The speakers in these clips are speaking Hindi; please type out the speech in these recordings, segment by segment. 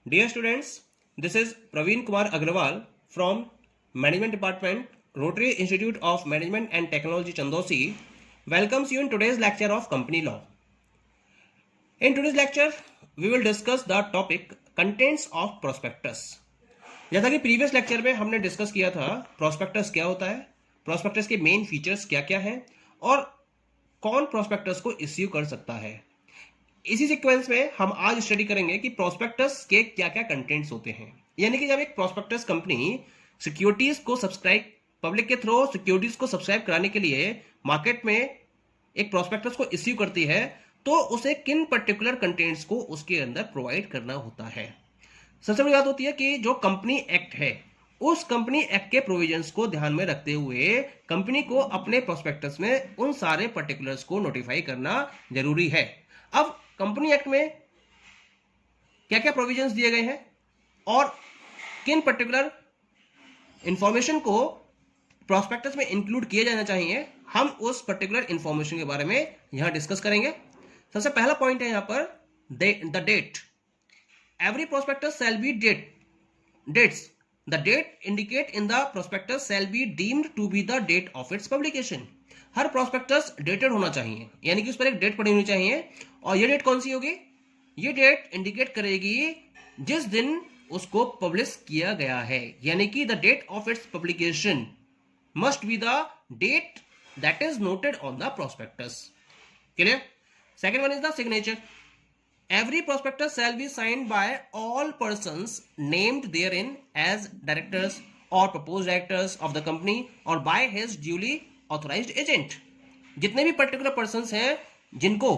Dear students, this is Praveen Kumar Agrawal from Management Department, Rotary Institute of Management and Technology, Chandosi, welcomes you in today's lecture of Company Law. In today's lecture, we will discuss the topic Contents of Prospectus. जैसा कि प्रीवियस लेक्चर में हमने डिस्कस किया था प्रोस्पेक्टस क्या होता है, प्रोस्पेक्टस के मेन फीचर्स क्या क्या हैं और कौन प्रोस्पेक्टस को इश्यू कर सकता है। इसी सीक्वेंस में हम आज स्टडी करेंगे कि प्रोस्पेक्टस के क्या क्या कंटेंट्स होते हैं। यानी कि जब एक प्रोस्पेक्टस कंपनी सिक्योरिटीज को सब्सक्राइब पब्लिक के थ्रू सिक्योरिटीज को सब्सक्राइब कराने के लिए मार्केट में एक प्रोस्पेक्टस को इश्यू करती है तो उसे किन पर्टिकुलर कंटेंट्स को उसके अंदर प्रोवाइड करना होता है। सबसे बड़ी बात होती है कि जो कंपनी एक्ट है उस कंपनी एक्ट के प्रोविजंस को ध्यान में रखते हुए कंपनी को अपने प्रोस्पेक्टस में उन सारे पर्टिकुलर्स को नोटिफाई करना जरूरी है। अब कंपनी एक्ट में क्या क्या प्रोविजंस दिए गए हैं और किन पर्टिकुलर इंफॉर्मेशन को प्रोस्पेक्टस में इंक्लूड किया जाना चाहिए, हम उस पर्टिकुलर इंफॉर्मेशन के बारे में यहां डिस्कस करेंगे। सबसे पहला पॉइंट है यहां पर the date. Every prospectus shall be dates. The date indicate in the prospectus shall be deemed to be the date of its publication. Her prospectus dated होना चाहिए, यानी कि उस पर एक डेट पड़ी होनी चाहिए। और ये डेट कौन सी होगी? ये डेट इंडिकेट करेगी जिस दिन उसको पब्लिश किया गया है, यानी कि the date of its publication must be the date that is noted on the prospectus. Clear? Second one is the signature. Every prospectus shall be signed by all persons named therein as directors or proposed directors of the company or by his duly authorized agent. जितने भी पर्टिकुलर पर्सन्स हैं जिनको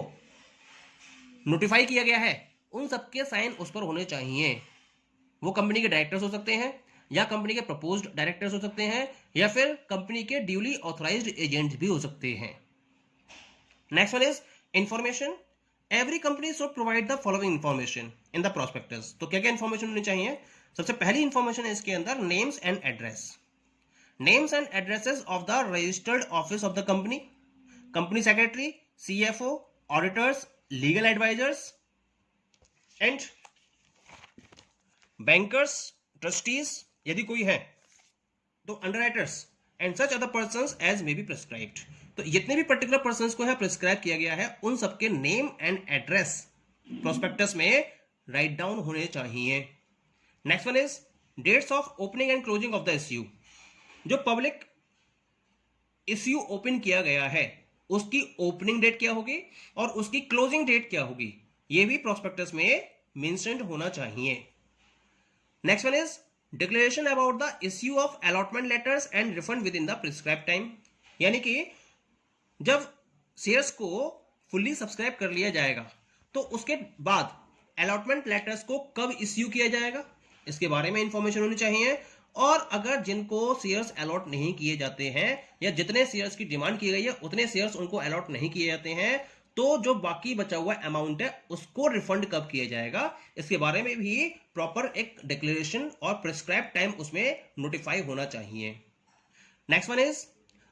नोटिफाई किया गया है उन सबके साइन उस पर होने चाहिए। वो कंपनी के डायरेक्टर्स हो सकते हैं या कंपनी के प्रपोज्ड डायरेक्टर्स हो सकते हैं या फिर कंपनी के ड्यूली ऑथराइज्ड एजेंट भी हो सकते हैं। Next one is information. Every company should provide the following information in the prospectus. तो क्या क्या इंफॉर्मेशन होनी चाहिए? सबसे पहली इंफॉर्मेशन है इसके अंदर names and address. Names and addresses of the registered office of the company, company secretary, CFO, auditors, legal advisers and bankers, trustees यदि कोई है तो underwriters and such other persons as may be prescribed. तो जितने भी पर्टिकुलर पर्संस को यहां प्रिस्क्राइब किया गया है उन सबके नेम एंड एड्रेस प्रोस्पेक्टस में राइट डाउन होने चाहिए. Next one is dates of opening and closing of the issue. जो पब्लिक इश्यू ओपन किया गया है उसकी ओपनिंग डेट क्या होगी और उसकी क्लोजिंग डेट क्या होगी, यह भी प्रोस्पेक्टस में मेंशन्ड होना चाहिए. Next one is declaration about the issue of allotment letters and refund with in the prescribe time. यानी कि जब शेयर्स को फुल्ली सब्सक्राइब कर लिया जाएगा तो उसके बाद अलॉटमेंट लेटर्स को कब इश्यू किया जाएगा इसके बारे में इंफॉर्मेशन होनी चाहिए. और अगर जिनको शेयर्स अलॉट नहीं किए जाते हैं या जितने शेयर्स की डिमांड की गई है उतने शेयर्स उनको अलॉट नहीं किए जाते हैं तो जो बाकी बचा हुआ अमाउंट है उसको रिफंड कब किया जाएगा इसके बारे में भी प्रॉपर एक डिक्लेरेशन और प्रिस्क्राइब टाइम उसमें नोटिफाई होना चाहिए. Next one is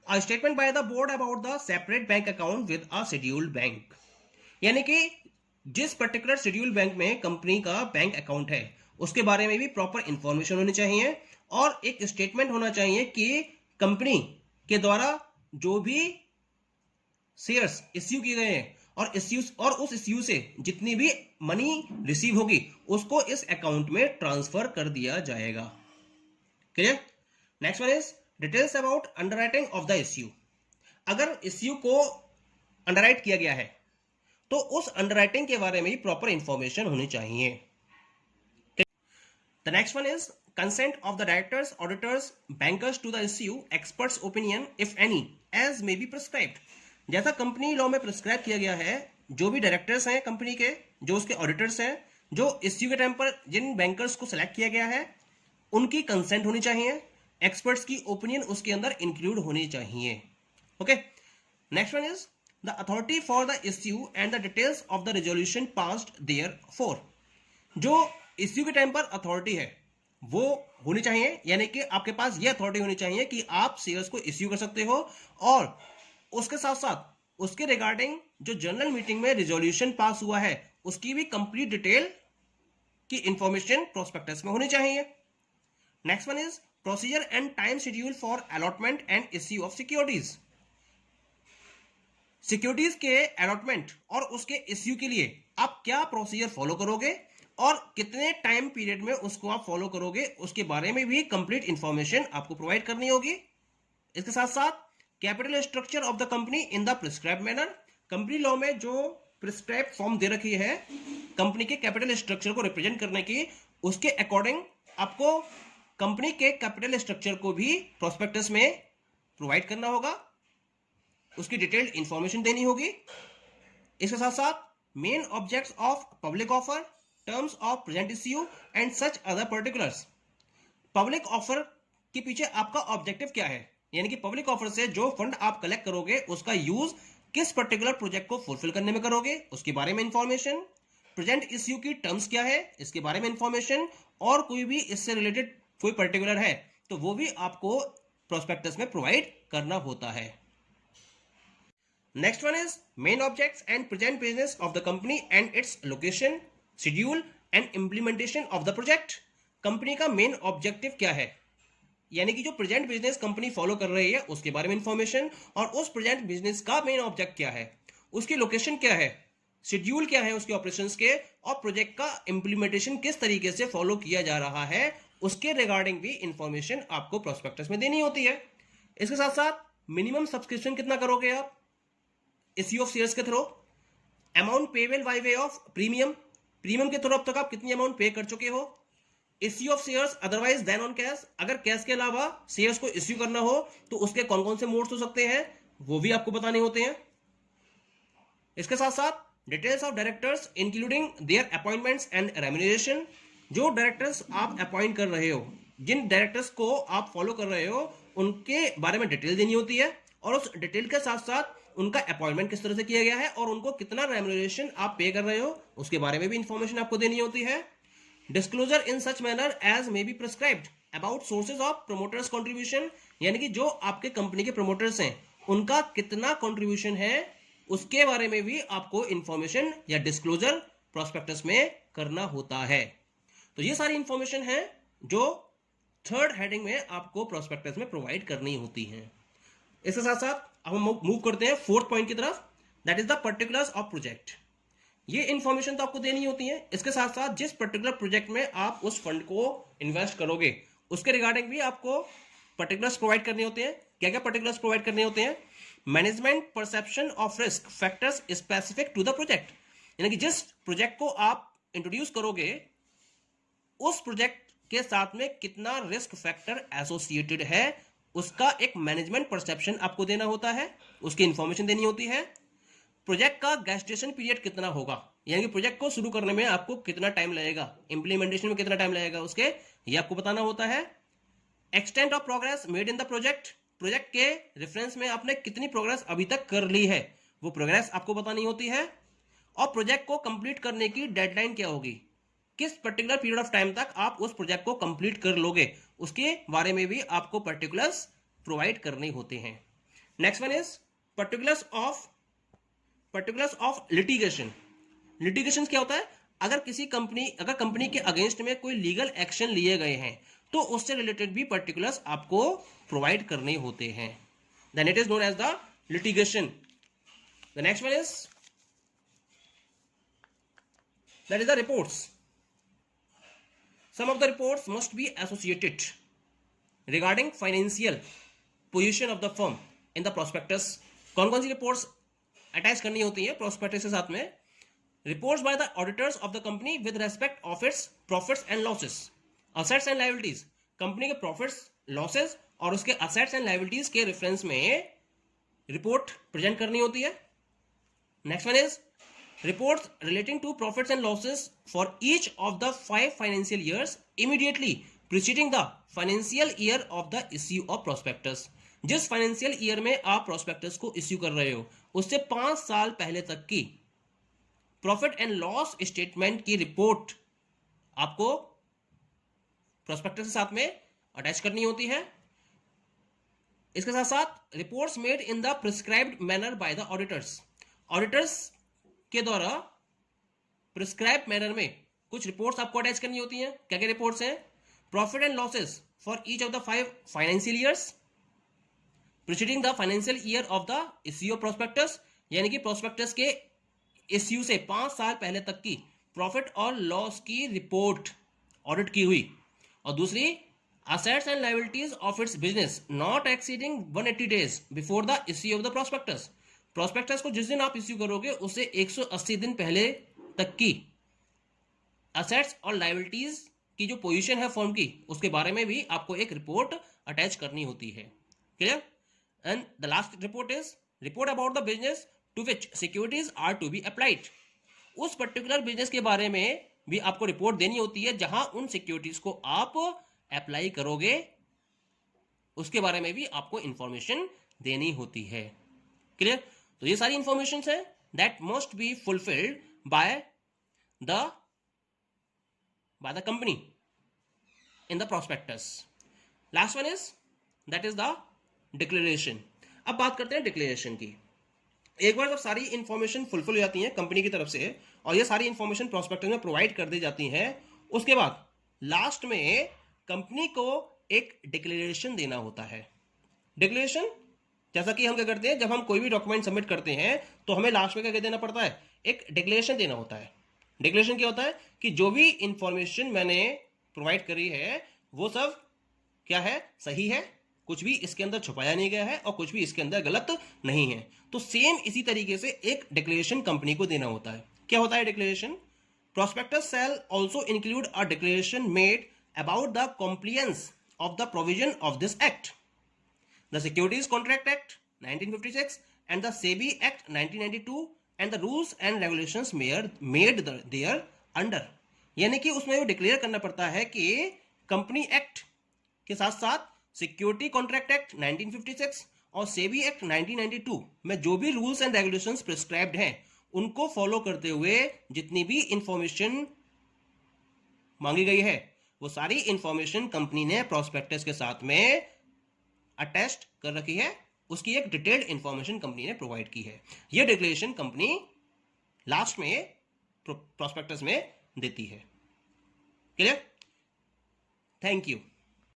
A statement by the board about the separate bank account with a scheduled bank. यानी कि जिस पर्टिकुलर शेड्यूल बैंक में कंपनी का बैंक अकाउंट है उसके बारे में भी प्रॉपर इंफॉर्मेशन होनी चाहिए और एक स्टेटमेंट होना चाहिए कि कंपनी के द्वारा जो भी शेयर्स इश्यू किए गए हैं और उस इश्यू से जितनी भी मनी रिसीव होगी उसको इस अकाउंट में ट्रांसफर कर दिया जाएगा. Clear? Next one is details about underwriting of the issue. अगर इश्यू को अंडरराइट किया गया है तो उस अंडरराइटिंग के बारे में प्रॉपर इंफॉर्मेशन होनी चाहिए. The next one is consent of the directors, auditors, bankers to the issue, experts opinion if any as may be prescribed. जैसा कंपनी लॉ में प्रिस्क्राइब किया गया है जो भी डायरेक्टर्स हैं कंपनी के, जो उसके ऑडिटर्स हैं, जो इश्यू के टाइम पर जिन बैंकर्स को सिलेक्ट किया गया है उनकी कंसेंट होनी चाहिए, एक्सपर्ट्स की ओपिनियन उसके अंदर इंक्लूड होनी चाहिए. Okay. Next one is the authority for the issue and the details of the resolution passed therefor. जो इश्यू के टाइम पर अथॉरिटी है वो होनी चाहिए, यानी कि आपके पास ये अथॉरिटी होनी चाहिए कि आप शेयर्स को इश्यू कर सकते हो और उसके साथ साथ उसके रिगार्डिंग जो जनरल मीटिंग में रेजोल्यूशन पास हुआ है उसकी भी कंप्लीट डिटेल की इंफॉर्मेशन प्रोस्पेक्टस में होनी चाहिए। Next one is procedure and time schedule for allotment and issue of securities. Securities के अलॉटमेंट और उसके इश्यू के लिए आप क्या प्रोसीजर फॉलो करोगे और कितने टाइम पीरियड में उसको आप फॉलो करोगे, उसके बारे में भी कंप्लीट इंफॉर्मेशन आपको प्रोवाइड करनी होगी। इसके साथ साथ capital structure of the company in the prescribe manner. Company law में जो प्रिस्क्राइब फॉर्म दे रखी है कंपनी के कैपिटल स्ट्रक्चर को रिप्रेजेंट करने की, उसके अकॉर्डिंग आपको कंपनी के कैपिटल स्ट्रक्चर को भी प्रोस्पेक्टस में प्रोवाइड करना होगा, उसकी डिटेल्ड इंफॉर्मेशन देनी होगी। इसके साथ साथ main objects of public offer, terms of present issue and such other particulars. Public offer के पीछे आपका ऑब्जेक्टिव क्या है, यानी कि पब्लिक ऑफर से जो फंड आप कलेक्ट करोगे उसका यूज किस पर्टिकुलर प्रोजेक्ट को फुलफिल करने में करोगे, उसके बारे में इंफॉर्मेशन। प्रेजेंट इश्यू की टर्म्स क्या है, इसके बारे में इंफॉर्मेशन, और कोई भी इससे रिलेटेड कोई पर्टिकुलर है तो वो भी आपको प्रोस्पेक्टस में प्रोवाइड करना होता है। Next one is main objects and present business of the company and its location, schedule and implementation of the project. Company का मेन ऑब्जेक्टिव क्या है, यानी कि जो प्रेजेंट बिजनेस कंपनी फॉलो कर रही है उसके बारे में इंफॉर्मेशन, और उस प्रेजेंट बिजनेस का मेन ऑब्जेक्ट क्या है, उसकी लोकेशन क्या है, शेड्यूल क्या है उसके ऑपरेशंस के, और प्रोजेक्ट का इंप्लीमेंटेशन किस तरीके से फॉलो किया जा रहा है उसके रिगार्डिंग भी इंफॉर्मेशन आपको प्रोस्पेक्टस में देनी होती है। इसके साथ साथ मिनिमम सब्सक्रिप्शन कितना करोगे आप इश्यू ऑफ शेयर्स के through, amount payable by way of premium, premium के थ्रू अब तक आप कितनी अमाउंट पे कर चुके हो, issue of shares otherwise than on cash, अगर कैश के अलावा शेयर्स को इश्यू करना हो तो उसके कौन कौन से मोड्स हो सकते हैं वो भी आपको बताने होते हैं। इसके साथ साथ details of directors including there appointments and remuneration. जो डायरेक्टर्स आप अपॉइंट कर रहे हो, जिन डायरेक्टर्स को आप फॉलो कर रहे हो, उनके बारे में डिटेल देनी होती है, और उस डिटेल के साथ साथ उनका अपॉइंटमेंट किस तरह से किया गया है और उनको कितना रेम्यूनरेशन आप पे कर रहे हो उसके बारे में भी इंफॉर्मेशन आपको देनी होती है। Disclosure in such manner as may be prescribed about sources of promoters contribution, यानी कि जो आपके कंपनी के प्रोमोटर्स हैं उनका कितना कंट्रीब्यूशन है उसके बारे में भी आपको इंफॉर्मेशन या डिस्क्लोजर प्रोस्पेक्टस में करना होता है। तो ये सारी इंफॉर्मेशन है जो थर्ड हेडिंग में आपको प्रोस्पेक्टस में प्रोवाइड करनी होती है। इसके साथ साथ अब हम मूव करते हैं फोर्थ पॉइंट की तरफ, that is the particulars of project. ये इंफॉर्मेशन तो आपको देनी होती है, इसके साथ साथ जिस पर्टिकुलर प्रोजेक्ट में आप उस फंड को इन्वेस्ट करोगे उसके रिगार्डिंग भी आपको पर्टिकुलर्स प्रोवाइड करने होते हैं। क्या क्या पर्टिकुलर्स प्रोवाइड करने होते हैं, management perception of risk factors specific to the project, यानी कि जिस प्रोजेक्ट को आप इंट्रोड्यूस करोगे उस प्रोजेक्ट के साथ में कितना रिस्क फैक्टर एसोसिएटेड है उसका एक मैनेजमेंट परसेप्शन आपको देना होता है, उसकी इंफॉर्मेशन देनी होती है। प्रोजेक्ट का गेस्टेशन पीरियड कितना होगा, यानी कि प्रोजेक्ट को शुरू करने में आपको कितना टाइम लगेगा, इंप्लीमेंटेशन में कितना टाइम लगेगा उसके, ये आपको बताना होता है। Extent of progress made in the project, project के रेफरेंस में आपने कितनी प्रोग्रेस अभी तक कर ली है वो प्रोग्रेस आपको बतानी होती है। और प्रोजेक्ट को कंप्लीट करने की डेडलाइन क्या होगी, किस पर्टिकुलर पीरियड ऑफ टाइम तक आप उस प्रोजेक्ट को कंप्लीट कर लोगे उसके बारे में भी आपको पर्टिकुलर्स प्रोवाइड करने होते हैं। Next one is particulars of litigation. Litigation क्या होता है, अगर कंपनी के अगेंस्ट में कोई लीगल एक्शन लिए गए हैं तो उससे रिलेटेड भी पर्टिकुलर्स आपको प्रोवाइड करने होते हैं, then it is known as the litigation. The next one is that is the reports. Some of the reports must be associated regarding financial position of the firm in the prospectus। कौन कौन सी रिपोर्ट्स अटैच करनी होती है प्रोस्पेक्टस के साथ में, reports by the auditors of the company with respect of its profits and losses, assets and liabilities, company के प्रॉफिट्स लॉसेस और उसके असेट्स एंड लायबिलिटीज के रेफरेंस में रिपोर्ट प्रेजेंट करनी होती है। Next one is reports relating to profits and losses for each of the 5 financial years immediately preceding the financial year of the issue of prospectus। जिस फाइनेंशियल ईयर में आप प्रोस्पेक्टस को इश्यू कर रहे हो उससे 5 साल पहले तक की प्रॉफिट एंड लॉस स्टेटमेंट की रिपोर्ट आपको प्रोस्पेक्टस के साथ में अटैच करनी होती है। इसके साथ साथ reports made in the prescribed manner by the auditors के द्वारा प्रिस्क्राइब मैनर में कुछ रिपोर्ट्स आपको अटैच करनी होती हैं। क्या क्या रिपोर्ट्स हैं? Profit and losses for each of the 5 financial years preceding the financial year of the issue of prospectus, यानी कि प्रोस्पेक्टस के इश्यू से 5 साल पहले तक की प्रॉफिट और लॉस की रिपोर्ट ऑडिट की हुई। और दूसरी, assets and liabilities of its business not exceeding 180 days before the issue of the prospectus। prospectus को जिस दिन आप इश्यू करोगे उससे 180 दिन पहले तक की assets और liabilities की जो पोजीशन है फर्म की, उसके बारे में भी आपको एक रिपोर्ट अटैच करनी होती है। Clear? And the last report is report about the business to which securities are to be applied. उस पर्टिकुलर बिजनेस के बारे में भी आपको रिपोर्ट देनी होती है जहां उन सिक्योरिटीज को आप अप्लाई करोगे, उसके बारे में भी आपको इंफॉर्मेशन देनी होती है। क्लियर? तो ये सारी इंफॉर्मेशन है that must be fulfilled by the company in the prospectus. Last one is that is the declaration. अब बात करते हैं डिक्लेरेशन की। एक बार जब सारी इंफॉर्मेशन फुलफिल हो जाती है कंपनी की तरफ से और ये सारी इंफॉर्मेशन प्रोस्पेक्टस में प्रोवाइड कर दी जाती है, उसके बाद लास्ट में कंपनी को एक डिक्लेरेशन देना होता है। डिक्लेरेशन जैसा कि हम क्या करते हैं, जब हम कोई भी डॉक्यूमेंट सबमिट करते हैं तो हमें लास्ट में क्या देना पड़ता है, एक डिक्लेरेशन देना होता है। डिक्लेरेशन क्या होता है कि जो भी इंफॉर्मेशन मैंने प्रोवाइड करी है वो सब क्या है, सही है, कुछ भी इसके अंदर छुपाया नहीं गया है और कुछ भी इसके अंदर गलत नहीं है। तो सेम इसी तरीके से एक डिक्लेरेशन कंपनी को देना होता है। क्या होता है declaration? Prospectus shell also include a declaration made about the compliance of the provision of this act, the Securities Contract Act 1956 and the SEBI Act 1992 and the rules and regulations made there under। यानी कि उसमें वो डिक्लेयर करना पड़ता है कि कंपनी एक्ट के साथ साथ सिक्योरिटी कॉन्ट्रैक्ट एक्ट 1956 और सेबी एक्ट 1992 में जो भी रूल्स एंड रेगुलेशंस प्रिस्क्राइब्ड हैं उनको फॉलो करते हुए जितनी भी इंफॉर्मेशन मांगी गई है वो सारी इंफॉर्मेशन कंपनी ने प्रोस्पेक्टस के साथ में अटैच्ड कर रखी है। उसकी एक डिटेल्ड इंफॉर्मेशन कंपनी ने प्रोवाइड की है। यह डिक्लेरेशन कंपनी लास्ट में प्रोस्पेक्टस में देती है। क्लियर? Thank you.